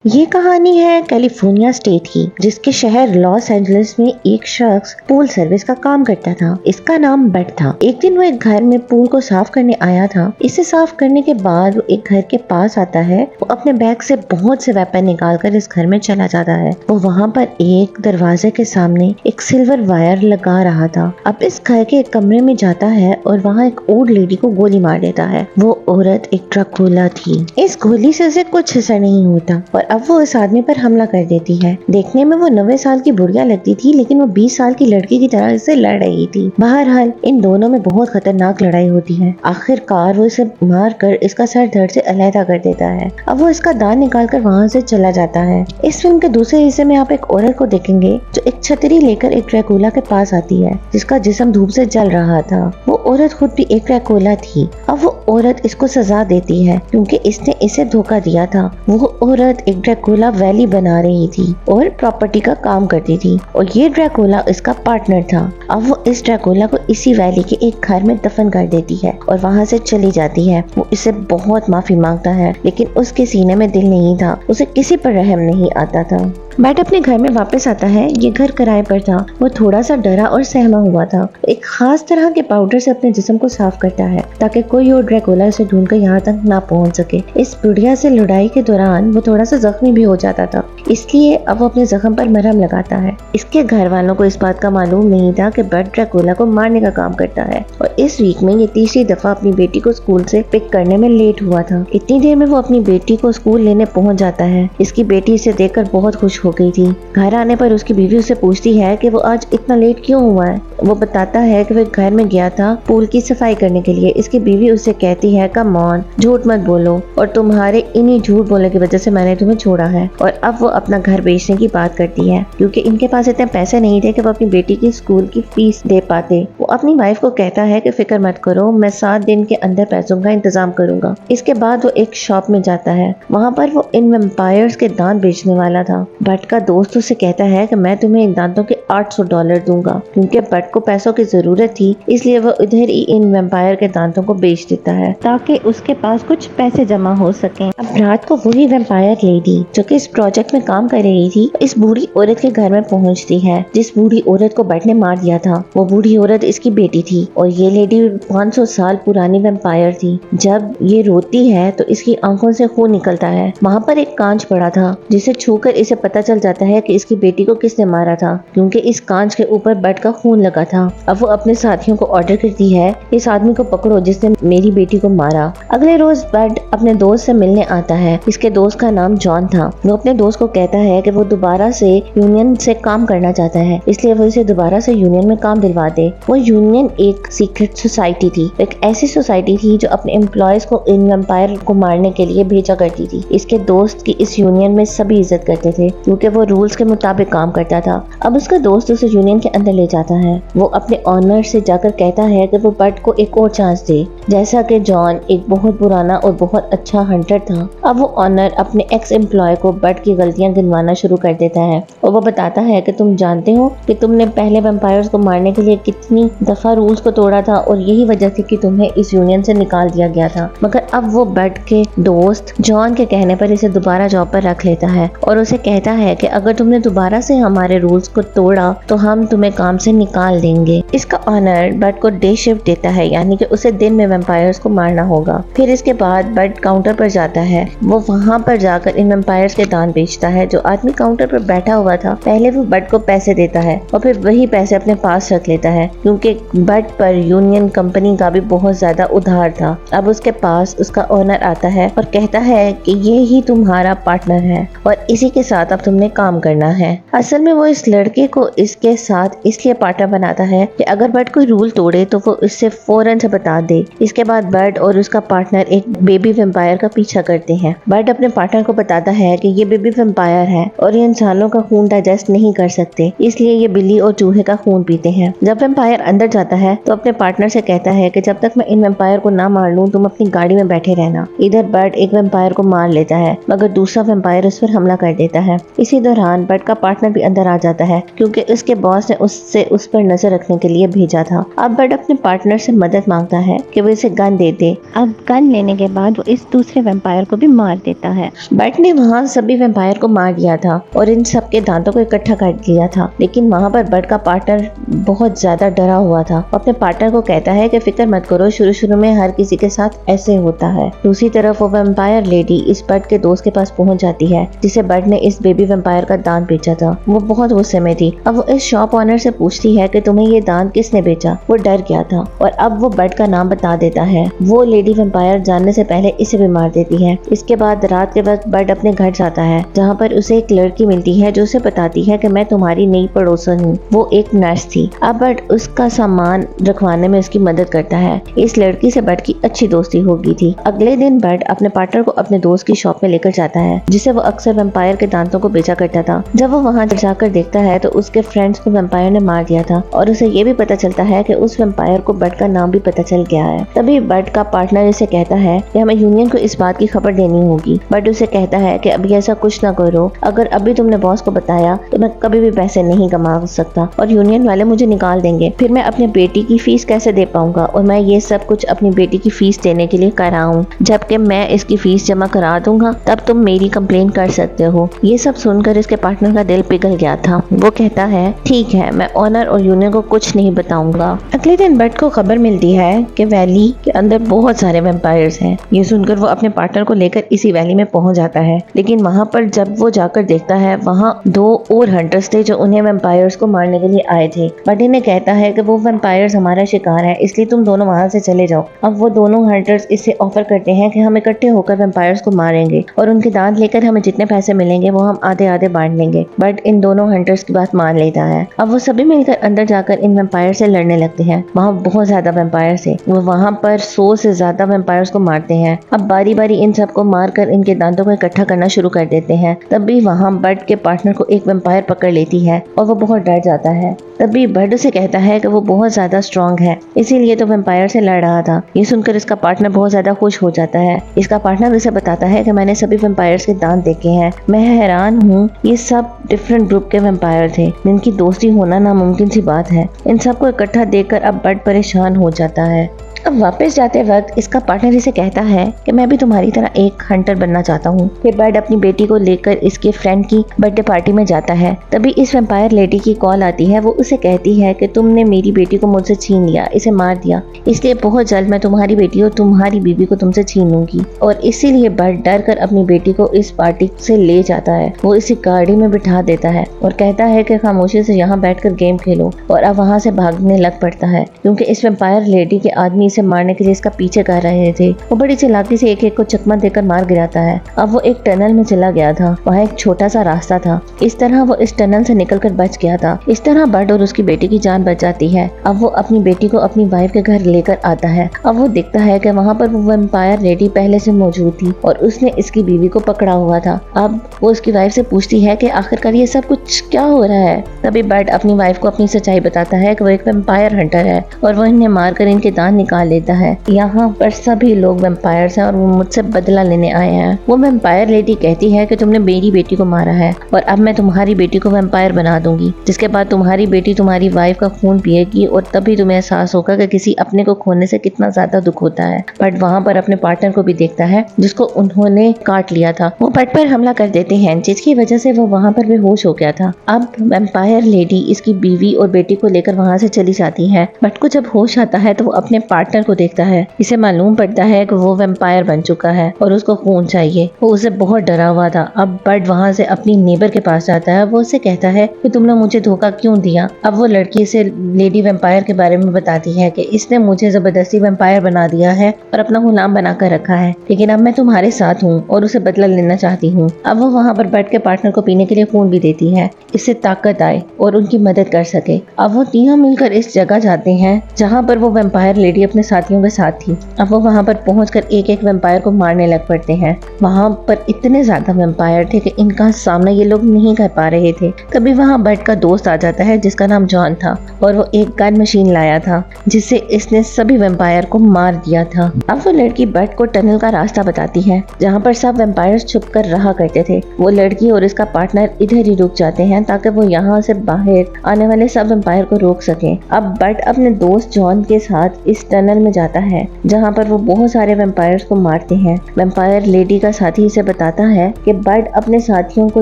ये कहानी है कैलिफोर्निया स्टेट की, जिसके शहर लॉस एंजलिस में एक शख्स पूल सर्विस का काम करता था। इसका नाम बट था। एक दिन वो एक घर में पूल को साफ करने आया था। इसे साफ करने के बाद वो एक घर के पास आता है। वो अपने बैग से बहुत से वेपन निकालकर इस घर में चला जाता है। वो वहाँ पर एक दरवाजे के सामने एक सिल्वर वायर लगा रहा था। अब इस घर के एक कमरे में जाता है और वहाँ एक ओल्ड लेडी को गोली मार देता है। वो औरत एक ड्रकुला थी। इस गोली से उसे कुछ असर नहीं होता और अब वो उस आदमी पर हमला कर देती है। देखने में वो 90 साल की बुढ़िया लगती थी, लेकिन वो 20 साल की लड़की की तरह इससे लड़ रही थी। बहरहाल इन दोनों में बहुत खतरनाक लड़ाई होती है। आखिरकार वो इसे मार कर इसका सर धड़ से अलहदा कर देता है। अब वो इसका दांत निकाल कर वहाँ से चला जाता है। इस फिल्म के दूसरे हिस्से में आप एक औरत को देखेंगे जो एक छतरी लेकर एक ड्रैकुला के पास आती है, जिसका जिस्म धूप से जल रहा था। वो औरत खुद भी एक ड्रैकुला थी। अब वो औरत इसको सजा देती है क्योंकि इसने इसे धोखा दिया था। वो औरत एक ड्रैकुला वैली बना रही थी और प्रॉपर्टी का काम करती थी और ये ड्रैकुला इसका पार्टनर था। अब वो इस ड्रैकुला को इसी वैली के एक घर में दफन कर देती है और वहाँ से चली जाती है। वो इससे बहुत माफी मांगता है, लेकिन उसके सीने में दिल नहीं था। उसे किसी पर रहम नहीं आता था। बैट अपने घर में वापस आता है। ये घर किराए पर था। वो थोड़ा सा डरा और सहमा हुआ था। एक खास तरह के पाउडर से अपने जिस्म को साफ करता है ताकि कोई और ड्रैकुला उसे ढूंढकर यहाँ तक ना पहुँच सके। इस बुढ़िया से लड़ाई के दौरान वो थोड़ा सा जख्मी भी हो जाता था, इसलिए अब वो अपने जख्म पर मरहम लगाता है। इसके घर वालों को इस बात का मालूम नहीं था कि बट ड्रैकुला को मारने का काम करता है और इस वीक में ये तीसरी दफा अपनी बेटी को स्कूल से पिक करने में लेट हुआ था। इतनी देर में वो अपनी बेटी को स्कूल लेने पहुंच जाता है। इसकी बेटी इसे देखकर बहुत खुश हो गई थी। घर आने पर उसकी बीवी उससे पूछती है कि वो आज इतना लेट क्यों हुआ है। वो बताता है कि वो घर में गया था पूल की सफाई करने के लिए। इसकी बीवी उससे कहती है, कम ऑन, झूठ मत बोलो और तुम्हारे इन्हीं झूठ बोलने की वजह से मैंने तुम्हें छोड़ा है। और अब वो अपना घर बेचने की बात करती है क्योंकि इनके पास इतने पैसे नहीं थे कि वो अपनी बेटी की स्कूल की फीस दे पाते। वो अपनी वाइफ को कहता है कि फिक्र मत करो, मैं 7 दिन के अंदर पैसों का इंतजाम करूंगा। इसके बाद वो एक शॉप में जाता है। वहाँ पर वो इन वेम्पायर्स के दांत बेचने वाला था। बट का दोस्त उसे कहता है कि मैं तुम्हें इन दांतों के $800 दूंगा। क्योंकि बट को पैसों की जरूरत थी, इसलिए वो इधर ही इन वेम्पायर के दांतों को बेच देता है ताकि उसके पास कुछ पैसे जमा हो सके। अब रात को वही वेम्पायर लेडी जो कि इस प्रोजेक्ट में काम कर रही थी, इस बूढ़ी औरत के घर में पहुंचती है जिस बूढ़ी औरत को बट ने मार दिया था। वो बूढ़ी औरत इसकी बेटी थी और ये लेडी 500 साल पुरानी वेम्पायर थी। जब ये रोती है तो इसकी आंखों से खून निकलता है। वहाँ पर एक कांच पड़ा था जिसे छूकर इसे पता चल जाता है कि इसकी बेटी को किसने मारा था, क्योंकि इस कांच के ऊपर बट का खून लगा था। अब वो अपने साथियों को ऑर्डर करती है, इस आदमी को पकड़ो जिसने मेरी बेटी को मारा। अगले रोज बट अपने दोस्त से मिलने आता है। इसके दोस्त का नाम जॉन था। वो अपने दोस्त को कहता है कि वो दोबारा से यूनियन से काम करना चाहता है, इसलिए वो इसे दोबारा से यूनियन में काम दिलवा दे। वो यूनियन एक सीक्रेट सोसाइटी थी, एक ऐसी सोसाइटी थी जो अपने एम्प्लॉयज को इन वेम्पायर को मारने के लिए भेजा करती थी। इसके दोस्त की इस यूनियन में सभी इज्जत करते थे क्योंकि वो रूल्स के मुताबिक काम करता था। अब उसका दोस्त उसे यूनियन के अंदर ले जाता है। वो अपने ऑनर से जाकर कहता है कि वो बट को एक और चांस दे। जैसा कि जॉन एक बहुत पुराना और बहुत अच्छा हंटर था, अब वो ऑनर अपने एक्स एम्प्लॉय को बट की गलतियां गिनवाना शुरू कर देता है और वो बताता है कि तुम जानते हो कि तुमने पहले वेम्पायर्स को मारने के लिए कितनी दफा रूल्स को तोड़ा था और यही वजह थी कि तुम्हें इस यूनियन से निकाल दिया गया था। मगर अब वो बट के दोस्त जॉन के कहने पर इसे दोबारा जॉब पर रख लेता है और उसे कहता है कि अगर तुमने दोबारा से हमारे रूल्स को तोड़ा तो हम तुम्हें काम से निकाल देंगे। इसका ऑनर बट को डे शिफ्ट देता है, यानी कि उसे दिन में वेम्पायर्स को मारना होगा। फिर इसके बाद बट काउंटर पर जाता है। वो वहाँ पर जाकर इन वेम्पायर्स के दांत बेचता है। जो आदमी काउंटर पर बैठा हुआ था, पहले वो बट को पैसे देता है और फिर वही पैसे अपने पास रख लेता है क्योंकि बट पर यूनियन कंपनी का भी बहुत ज्यादा उधार था। अब उसके पास उसका ओनर आता है और कहता है कि ये ही तुम्हारा पार्टनर है और इसी के साथ अब तुमने काम करना है। असल में वो इस लड़के को इसके साथ इसलिए पार्टनर बनाता है कि अगर बट कोई रूल तोड़े तो वो इससे फौरन से बता दे। इसके बाद बट और उसका पार्टनर एक बेबी वेम्पायर का पीछा करते हैं। बट अपने पार्टनर को बताता है कि ये बेबी वेम्पायर है और ये इंसानों का खून डाइजेस्ट नहीं कर सकते, इसलिए ये बिल्ली और चूहे का खून पीते हैं। जब वेम्पायर अंदर जाता है तो अपने पार्टनर से कहता है कि जब तक मैं इन वेम्पायर को ना मार लूं तुम अपनी गाड़ी में बैठे रहना। इधर बट एक वेम्पायर को मार लेता है, मगर दूसरा वेम्पायर उस पर हमला कर देता है। इसी दौरान बट का पार्टनर भी अंदर आ जाता है क्योंकि उसके बॉस ने उससे उस पर नजर रखने के लिए भेजा था। अब बट अपने पार्टनर से मदद मांगता है कि वो इसे गन दे दे। अब गन लेने के बाद वो इस दूसरे वेम्पायर को भी मार देता है। बट ने वहाँ सभी वेम्पायर को मार दिया था और इन सब के दांतों को इकट्ठा कर लिया था, लेकिन वहाँ पर बट का पार्टनर बहुत ज्यादा डरा हुआ था। अपने पार्टनर को कहता है कि फिक्र मत करो, शुरू शुरू में हर किसी के साथ ऐसे होता है। दूसरी तरफ वो वेम्पायर लेडी इस बट के दोस्त के पास पहुंच जाती है जिसे बट ने इस बेबी वेम्पायर का दांत बेचा था। वो बहुत गुस्से में थी। अब वो इस शॉप ऑनर से पूछती है कि तुम्हें ये दांत किसने बेचा। वो डर गया था और अब वो बट का नाम बता देता है। वो लेडी वेम्पायर जानने से पहले इसे भी मार देती है। इसके बाद रात के वक्त बट अपने घर जाता है जहाँ पर उसे एक लड़की मिलती है जो उसे बताती है कि मैं तुम्हारी नई पड़ोसन हूँ। वो एक नर्स थी। अब बट उसका सामान रखवाने में उसकी मदद करता है। इस लड़की से बट की अच्छी दोस्ती हो गई थी। अगले दिन बट अपने पार्टनर को अपने दोस्त की शॉप में लेकर जाता है जिसे वो अक्सर वेम्पायर के दांतों को बेचा करता था। जब वो वहाँ जाकर देखता है तो उसके फ्रेंड्स को वेम्पायर ने मार दिया था और उसे ये भी पता चलता है कि उस वेम्पायर को बट का नाम भी पता चल गया है। तभी बट का पार्टनर इसे कहता है कि हमें यूनियन को इस बात की खबर देनी होगी। बट उसे कहता है कि अभी ऐसा कुछ ना करो, अगर अभी तुमने बॉस को बताया तो मैं कभी भी पैसे नहीं कमा सकता और यूनियन वाले मुझे निकाल देंगे। फिर मैं अपनी बेटी की फीस कैसे दे पाऊंगा और मैं ये सब कुछ अपनी बेटी की फीस देने के लिए कराऊं, जबकि मैं इसकी फीस जमा करा दूंगा तब तुम मेरी कंप्लेन कर सकते हो। ये सब सुनकर इसके पार्टनर का दिल पिघल गया था। वो कहता है ठीक है, मैं ऑनर और यूनियन को कुछ नहीं बताऊंगा। अगले दिन बट को खबर मिलती है कि वैली के अंदर बहुत सारे वेम्पायर्स हैं। ये सुनकर वो अपने पार्टनर को लेकर इसी वैली में पहुंच जाता है, लेकिन वहाँ पर जब वो जाकर देखता है वहाँ 2 और हंटर्स थे जो उन्हें वेम्पायर्स को मारने के लिए आए थे। बट इन्हें कहता है कि वो वेम्पायर्स हमारा शिकार है, इसलिए तुम दोनों वहाँ से चले जाओ। अब वो दोनों हंटर्स इससे ऑफर करते हैं कि हम इकट्ठे होकर वेम्पायर्स को मारेंगे और उनके दांत लेकर हमें जितने पैसे मिलेंगे वो हम आधे आधे बांट लेंगे। बट इन दोनों हंटर्स की बात मान लेता है। अब वो सभी मिलकर अंदर जाकर इन वेम्पायर से लड़ने लगते हैं। वहाँ बहुत ज्यादा वेम्पायर थे। वो वहाँ पर 100 से ज्यादा वेम्पायर्स को मारते हैं। अब बारी बारी इन सबको मारकर इनके दांतों को इकट्ठा करना शुरू कर देते हैं। तभी वहाँ बट के पार्टनर को एक वेम्पायर पकड़ लेती है और वो बहुत डर जाता है। तभी बट उसे कहता है कि वो बहुत ज्यादा स्ट्रांग है, इसीलिए तो वेम्पायर से लड़ रहा था। ये सुनकर इसका पार्टनर बहुत ज्यादा खुश हो जाता है। इसका पार्टनर उसे बताता है कि मैंने सभी वेम्पायर्स के दांत देखे हैं। मैं हैरान हूँ, ये सब डिफरेंट ग्रुप के वेम्पायर थे जिनकी दोस्ती होना नामुमकिन सी बात है। इन सबको इकट्ठा देखकर अब बट परेशान हो जाता है। अब वापस जाते वक्त इसका पार्टनर इसे कहता है कि मैं भी तुम्हारी तरह एक हंटर बनना चाहता हूँ। फिर बट अपनी बेटी को लेकर इसके फ्रेंड की बर्थडे पार्टी में जाता है। तभी इस वेम्पायर लेडी की कॉल आती है। वो उसे कहती है कि तुमने मेरी बेटी को मुझसे छीन लिया, इसे मार दिया, इसलिए बहुत जल्द मैं तुम्हारी बेटी और तुम्हारी बीबी को तुमसे छीन लूंगी। और इसीलिए बट डर कर अपनी बेटी को इस पार्टी से ले जाता है। वो इसे गाड़ी में बिठा देता है और कहता है कि खामोशी से यहाँ बैठकर गेम खेलो, और अब वहाँ से भागने लग पड़ता है क्योंकि इस वेम्पायर लेडी के आदमी इसे मारने के लिए इसका पीछे कर रहे थे। वो बड़ी चालाकी से एक एक को चकमा देकर मार गिराता है। अब वो एक टनल में चला गया था। वहाँ एक छोटा सा रास्ता था। इस तरह वो इस टनल से निकलकर बच गया था। इस तरह बट और उसकी बेटी की जान बच जाती है। अब वो अपनी बेटी को अपनी वाइफ के घर लेकर आता है। अब वो देखता है कि वहाँ पर वो वेम्पायर लेडी पहले से मौजूद थी और उसने इसकी बीवी को पकड़ा हुआ था। अब वो उसकी वाइफ से पूछती है कि आखिरकार ये सब कुछ क्या हो रहा है। तभी बट अपनी वाइफ को अपनी सच्चाई बताता है कि वो एक वेम्पायर हंटर है और वो इन्हें मारकर इनके दांत निकाल लेता है। यहाँ पर सभी लोग वेम्पायर्स हैं और वो मुझसे बदला लेने आए हैं। वो वेम्पायर लेडी कहती है कि तुमने मेरी बेटी को मारा है और अब मैं तुम्हारी बेटी को वेम्पायर बना दूंगी, जिसके बाद तुम्हारी बेटी तुम्हारी वाइफ का खून पिएगी और तभी तुम्हें एहसास होगा कि किसी अपने को खोने से कितना ज्यादा दुख होता है। बट वहाँ पर अपने पार्टनर को भी देखता है जिसको उन्होंने काट लिया था। वो बट पर हमला कर देते हैं जिसकी वजह से वो वहाँ पर बेहोश हो गया था। अब वेम्पायर लेडी इसकी बीवी और बेटी को लेकर वहाँ से चली जाती है। बट को जब होश आता है तो वो अपने पार्टनर को देखता है। इसे मालूम पड़ता है कि वो वेम्पायर बन चुका है और उसको खून चाहिए। वो उसे बहुत डरा हुआ था। अब बट वहाँ से अपनी नेबर के पास जाता है। वो उसे कहता है कि तुमने मुझे धोखा क्यों दिया। अब वो लड़की से लेडी वेम्पायर के बारे में बताती है कि इसने मुझे जबरदस्ती वेम्पायर बना दिया है और अपना गुलाम बनाकर रखा है, लेकिन अब मैं तुम्हारे साथ हूँ और उसे बदला लेना चाहती हूँ। अब वो वहाँ पर बट के पार्टनर को पीने के लिए खून भी देती है, इससे ताकत आए और उनकी मदद कर सके। अब वो तीनों मिलकर इस जगह जाते हैं जहाँ पर वो वेम्पायर लेडी अपने साथियों के साथ थी। अब वो वहाँ पर पहुंचकर एक एक वेम्पायर को मारने लग पड़ते हैं। वहाँ पर इतने ज्यादा वेम्पायर थे कि इनका सामना ये लोग नहीं कर पा रहे थे। तभी वहाँ बट का दोस्त आ जाता है जिसका नाम जॉन था, और वो एक गन मशीन लाया था जिससे इसने सभी वेम्पायर को मार दिया था। अब वो लड़की बट को टनल का रास्ता बताती है जहाँ पर सब वेम्पायर्स छुप कर रहा करते थे। वो लड़की और इसका पार्टनर इधर ही रुक जाते हैं ताकि वो यहाँ से बाहर आने वाले सब वेम्पायर को रोक सके। अब बट अपने दोस्त जॉन के साथ इस टनल में जाता है जहाँ पर वो बहुत सारे वेम्पायर्स को मारते हैं। वेम्पायर लेडी का साथी इसे बताता है कि बट अपने साथियों को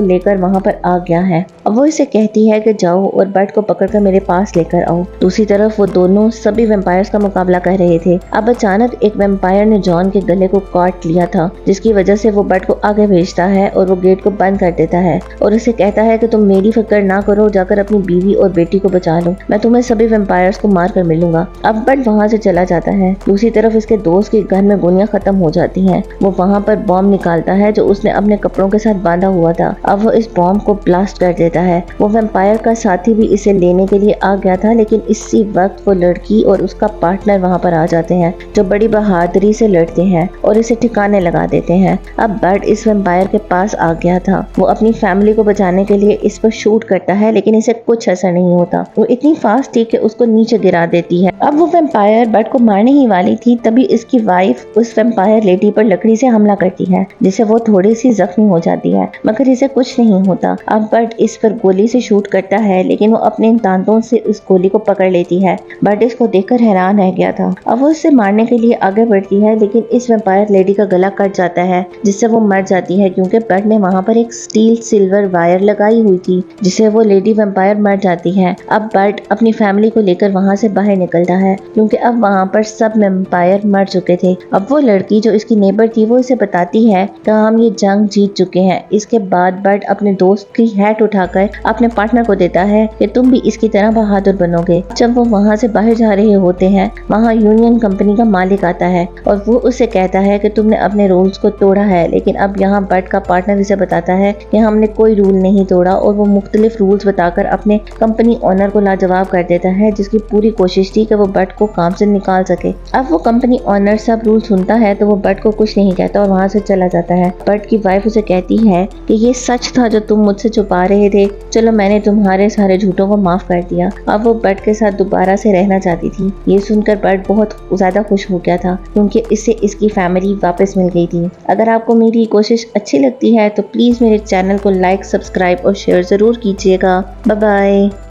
लेकर वहाँ पर आ गया है। अब वो इसे कहती है कि जाओ और बट को पकड़कर मेरे पास लेकर आओ। दूसरी तरफ वो दोनों सभी वेम्पायर्स का मुकाबला कर रहे थे। अब अचानक एक वेम्पायर ने जॉन के गले को काट लिया था, जिसकी वजह से वो बट को आगे भेजता है और वो गेट को बंद कर देता है और उसे कहता है कि तुम मेरी फिक्र ना करो, जाकर अपनी बीवी और बेटी को बचा लो, मैं तुम्हें सभी वेम्पायर्स को मार कर मिलूंगा। अब बट वहाँ से चला जाता है। दूसरी तरफ इसके दोस्त के घर में गोलियां खत्म हो जाती हैं। वो वहाँ पर बॉम्ब निकालता है जो उसने अपने कपड़ों के साथ बांधा हुआ था। अब वो इस बॉम्ब को ब्लास्ट कर देता है। वो वेम्पायर का साथी भी इसे लेने के लिए आ गया था, लेकिन इसी वक्त वो लड़की और उसका पार्टनर वहाँ पर आ जाते हैं जो बड़ी बहादुरी से लड़ते हैं और इसे ठिकाने लगा देते हैं। अब बट इस वेम्पायर के पास आ गया था। वो अपनी फैमिली को बचाने के लिए इस पर शूट करता है, लेकिन इसे कुछ असर नहीं होता। वो इतनी फास्ट थी कि उसको नीचे गिरा देती है। अब वो वेम्पायर बट को मारने ही वाली थी, तभी इसकी वाइफ उस वेम्पायर लेडी पर लकड़ी से हमला करती है, जिससे वो थोड़ी सी जख्मी हो जाती है, मगर इसे कुछ नहीं होता। अब बट इस पर गोली से शूट करता है, लेकिन वो अपने दांतों से उस गोली को पकड़ लेती है। बट इसको देखकर हैरान रह गया था। अब वो उसे मारने के लिए आगे बढ़ती है, लेकिन इस वेम्पायर लेडी का गला कट जाता है, जिससे वो मर जाती है, क्योंकि बट ने वहाँ पर एक स्टील सिल्वर वायर लगाई हुई थी, जिससे वो लेडी वेम्पायर मर जाती है। अब बट अपनी फैमिली को लेकर वहाँ से बाहर निकलता है, क्योंकि अब वहाँ पर सब वेम्पायर मर चुके थे। अब वो लड़की जो इसकी नेबर थी वो इसे बताती है कि हम ये जंग जीत चुके हैं। इसके बाद बट अपने दोस्त की हैट उठाकर अपने पार्टनर को देता है कि तुम भी इसकी तरह बहादुर बनोगे। जब वो वहाँ से बाहर जा रहे होते हैं, वहाँ यूनियन कंपनी का मालिक आता है और वो उसे कहता है कि तुमने अपने रूल्स को तोड़ा है, लेकिन अब यहाँ बट का पार्टनर इसे बताता है कि हमने कोई रूल नहीं तोड़ा, और वो मुख्तलिफ रूल्स बताकर अपने कंपनी ओनर को लाजवाब कर देता है, जिसकी पूरी कोशिश थी कि वो बट को काम से निकाल सके। अब वो कंपनी ओनर सब रूल सुनता है तो वो बट को कुछ नहीं कहता और वहाँ से चला जाता है। बट की वाइफ उसे कहती है कि ये सच था जो तुम मुझसे छुपा रहे थे, चलो मैंने तुम्हारे सारे झूठों को माफ कर दिया। अब वो बट के साथ दोबारा से रहना चाहती थी। ये सुनकर बट बहुत ज्यादा खुश हो गया था, क्योंकि इससे इसकी फैमिली वापस मिल गई थी। अगर आपको मेरी कोशिश अच्छी लगती है तो प्लीज मेरे चैनल को लाइक, सब्सक्राइब और शेयर जरूर कीजिएगा। Bye bye.